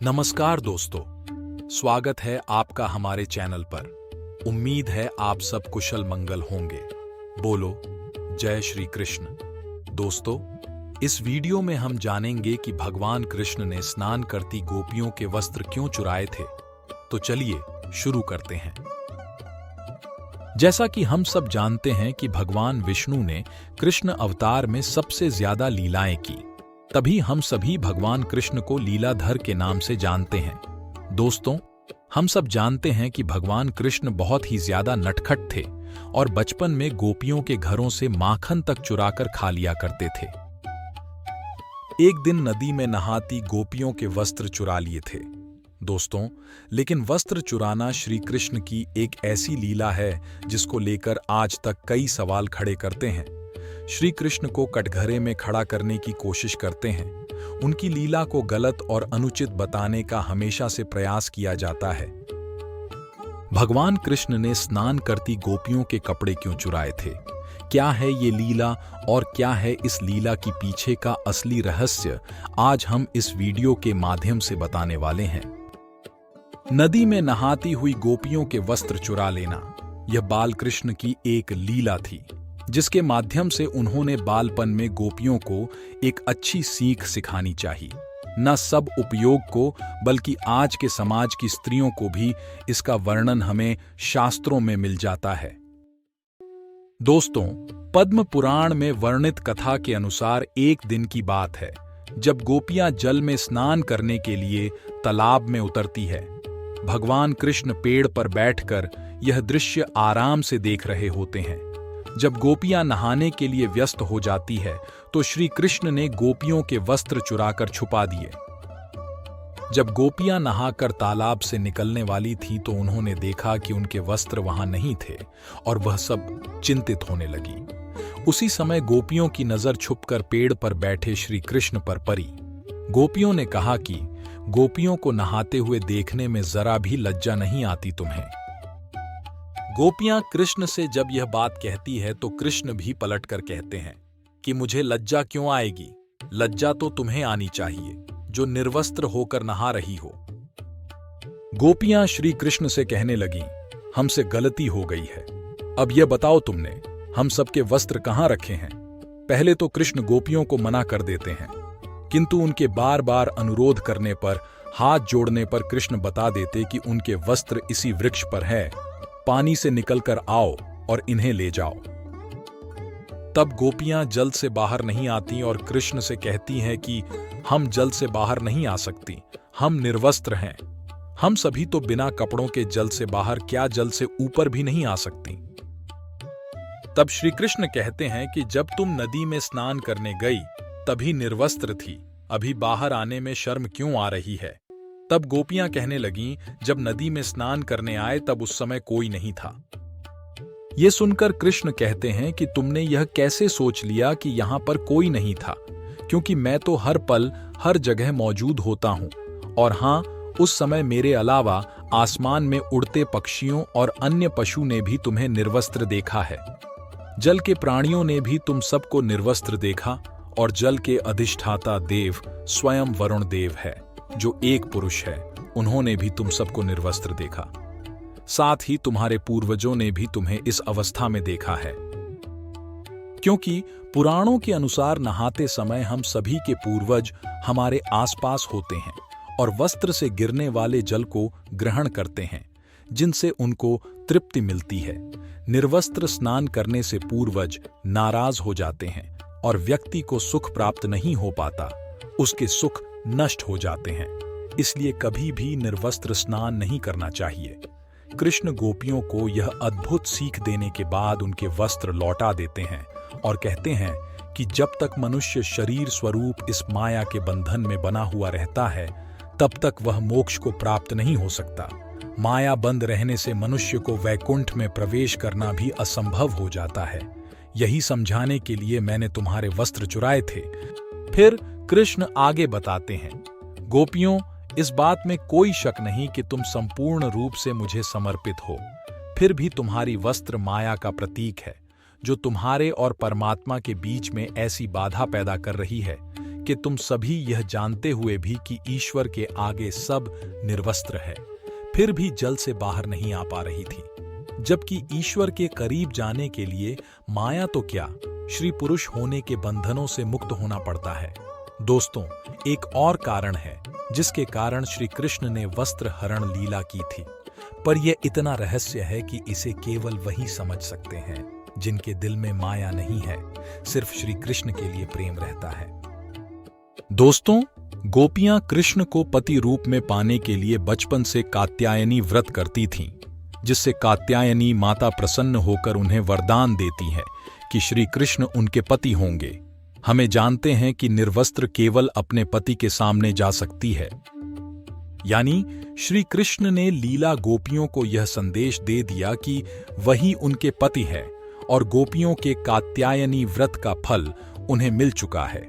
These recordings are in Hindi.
नमस्कार दोस्तों, स्वागत है आपका हमारे चैनल पर। उम्मीद है आप सब कुशल मंगल होंगे। बोलो जय श्री कृष्ण। दोस्तों, इस वीडियो में हम जानेंगे कि भगवान कृष्ण ने स्नान करती गोपियों के वस्त्र क्यों चुराए थे। तो चलिए शुरू करते हैं। जैसा कि हम सब जानते हैं कि भगवान विष्णु ने कृष्ण अवतार में सबसे ज्यादा लीलाएं की, तभी हम सभी भगवान कृष्ण को लीलाधर के नाम से जानते हैं। दोस्तों, हम सब जानते हैं कि भगवान कृष्ण बहुत ही ज्यादा नटखट थे और बचपन में गोपियों के घरों से माखन तक चुराकर खा लिया करते थे। एक दिन नदी में नहाती गोपियों के वस्त्र चुरा लिए थे। दोस्तों, लेकिन वस्त्र चुराना श्री कृष्ण की एक ऐसी लीला है जिसको लेकर आज तक कई सवाल खड़े करते हैं। श्री कृष्ण को कटघरे में खड़ा करने की कोशिश करते हैं। उनकी लीला को गलत और अनुचित बताने का हमेशा से प्रयास किया जाता है। भगवान कृष्ण ने स्नान करती गोपियों के कपड़े क्यों चुराए थे? क्या है ये लीला और क्या है इस लीला की पीछे का असली रहस्य, आज हम इस वीडियो के माध्यम से बताने वाले हैं। नदी में नहाती हुई गोपियों के वस्त्र चुरा लेना, यह बाल कृष्ण की एक लीला थी, जिसके माध्यम से उन्होंने बालपन में गोपियों को एक अच्छी सीख सिखानी चाहिए। न सब उपयोग को बल्कि आज के समाज की स्त्रियों को भी इसका वर्णन हमें शास्त्रों में मिल जाता है। दोस्तों, पद्म पुराण में वर्णित कथा के अनुसार एक दिन की बात है जब गोपियां जल में स्नान करने के लिए तालाब में उतरती है। भगवान कृष्ण पेड़ पर बैठकर यह दृश्य आराम से देख रहे होते हैं। जब गोपियां नहाने के लिए व्यस्त हो जाती है तो श्री कृष्ण ने गोपियों के वस्त्र चुराकर छुपा दिए। जब गोपियां नहाकर तालाब से निकलने वाली थीं तो उन्होंने देखा कि उनके वस्त्र वहां नहीं थे और वह सब चिंतित होने लगी। उसी समय गोपियों की नजर छुपकर पेड़ पर बैठे श्री कृष्ण पर पड़ी। गोपियों ने कहा कि गोपियों को नहाते हुए देखने में जरा भी लज्जा नहीं आती तुम्हें? गोपियां कृष्ण से जब यह बात कहती है तो कृष्ण भी पलटकर कहते हैं कि मुझे लज्जा क्यों आएगी? लज्जा तो तुम्हें आनी चाहिए जो निर्वस्त्र होकर नहा रही हो। गोपियां श्री कृष्ण से कहने लगीं, हमसे गलती हो गई है, अब यह बताओ तुमने हम सबके वस्त्र कहां रखे हैं? पहले तो कृष्ण गोपियों को मना कर देते हैं, किंतु उनके बार बार अनुरोध करने पर, हाथ जोड़ने पर कृष्ण बता देते कि उनके वस्त्र इसी वृक्ष पर है, पानी से निकलकर आओ और इन्हें ले जाओ। तब गोपियां जल से बाहर नहीं आती और कृष्ण से कहती हैं कि हम जल से बाहर नहीं आ सकती, हम निर्वस्त्र हैं। हम सभी तो बिना कपड़ों के जल से बाहर, क्या जल से ऊपर भी नहीं आ सकती। तब श्री कृष्ण कहते हैं कि जब तुम नदी में स्नान करने गई तभी निर्वस्त्र थी, अभी बाहर आने में शर्म क्यों आ रही है? तब गोपियां कहने लगीं, जब नदी में स्नान करने आए तब उस समय कोई नहीं था। ये सुनकर कृष्ण कहते हैं कि तुमने यह कैसे सोच लिया कि यहां पर कोई नहीं था, क्योंकि मैं तो हर पल हर जगह मौजूद होता हूं। और हां, उस समय मेरे अलावा आसमान में उड़ते पक्षियों और अन्य पशु ने भी तुम्हें निर्वस्त्र देखा है। जल के प्राणियों ने भी तुम सबको निर्वस्त्र देखा और जल के अधिष्ठाता देव स्वयं वरुण देव है, जो एक पुरुष है, उन्होंने भी तुम सबको निर्वस्त्र देखा। साथ ही तुम्हारे पूर्वजों ने भी तुम्हें इस अवस्था में देखा है। क्योंकि पुराणों के अनुसार नहाते समय हम सभी के पूर्वज हमारे आसपास होते हैं और वस्त्र से गिरने वाले जल को ग्रहण करते हैं, जिनसे उनको तृप्ति मिलती है। निर्वस्त्र स्नान करने से पूर्वज नाराज हो जाते हैं और व्यक्ति को सुख प्राप्त नहीं हो पाता, उसके सुख नष्ट हो जाते हैं। इसलिए कभी भी निर्वस्त्र स्नान नहीं करना चाहिए। कृष्ण गोपियों को यह अद्भुत सीख देने के बाद उनके वस्त्र लौटा देते हैं और कहते हैं कि जब तक मनुष्य शरीर स्वरूप इस माया के बंधन में बना हुआ रहता है, तब तक वह मोक्ष को प्राप्त नहीं हो सकता। माया बंद रहने से मनुष्य को वैकुंठ में प्रवेश करना भी असंभव हो जाता है। यही समझाने के लिए मैंने तुम्हारे वस्त्र चुराए थे। फिर कृष्ण आगे बताते हैं, गोपियों, इस बात में कोई शक नहीं कि तुम संपूर्ण रूप से मुझे समर्पित हो। फिर भी तुम्हारी वस्त्र माया का प्रतीक है, जो तुम्हारे और परमात्मा के बीच में ऐसी बाधा पैदा कर रही है कि तुम सभी यह जानते हुए भी कि ईश्वर के आगे सब निर्वस्त्र है, फिर भी जल से बाहर नहीं आ पा रही थी, जबकि ईश्वर के करीब जाने के लिए माया तो क्या, श्री पुरुष होने के बंधनों से मुक्त होना पड़ता है। दोस्तों, एक और कारण है जिसके कारण श्री कृष्ण ने वस्त्र हरण लीला की थी, पर यह इतना रहस्य है कि इसे केवल वही समझ सकते हैं जिनके दिल में माया नहीं है, सिर्फ श्री कृष्ण के लिए प्रेम रहता है। दोस्तों, गोपियां कृष्ण को पति रूप में पाने के लिए बचपन से कात्यायनी व्रत करती थीं, जिससे कात्यायनी माता प्रसन्न होकर उन्हें वरदान देती है कि श्री कृष्ण उनके पति होंगे। हमें जानते हैं कि निर्वस्त्र केवल अपने पति के सामने जा सकती है, यानी श्री कृष्ण ने लीला गोपियों को यह संदेश दे दिया कि वही उनके पति है और गोपियों के कात्यायनी व्रत का फल उन्हें मिल चुका है।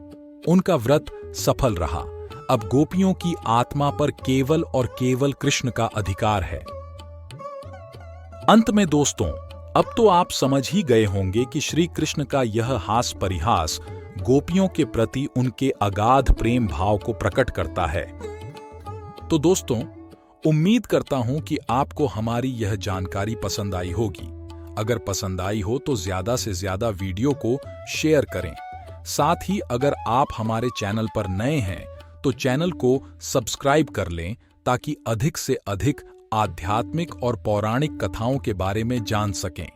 उनका व्रत सफल रहा। अब गोपियों की आत्मा पर केवल और केवल कृष्ण का अधिकार है। अंत में दोस्तों, अब तो आप समझ ही गए होंगे कि श्री कृष्ण का यह हास परिहास गोपियों के प्रति उनके अगाध प्रेम भाव को प्रकट करता है। तो दोस्तों, उम्मीद करता हूं कि आपको हमारी यह जानकारी पसंद आई होगी। अगर पसंद आई हो तो ज्यादा से ज्यादा वीडियो को शेयर करें। साथ ही अगर आप हमारे चैनल पर नए हैं तो चैनल को सब्सक्राइब कर लें, ताकि अधिक से अधिक आध्यात्मिक और पौराणिक कथाओं के बारे में जान सकें।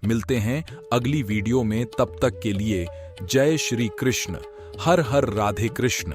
मिलते हैं अगली वीडियो में, तब तक के लिए जय श्री कृष्ण। हर हर राधे कृष्ण।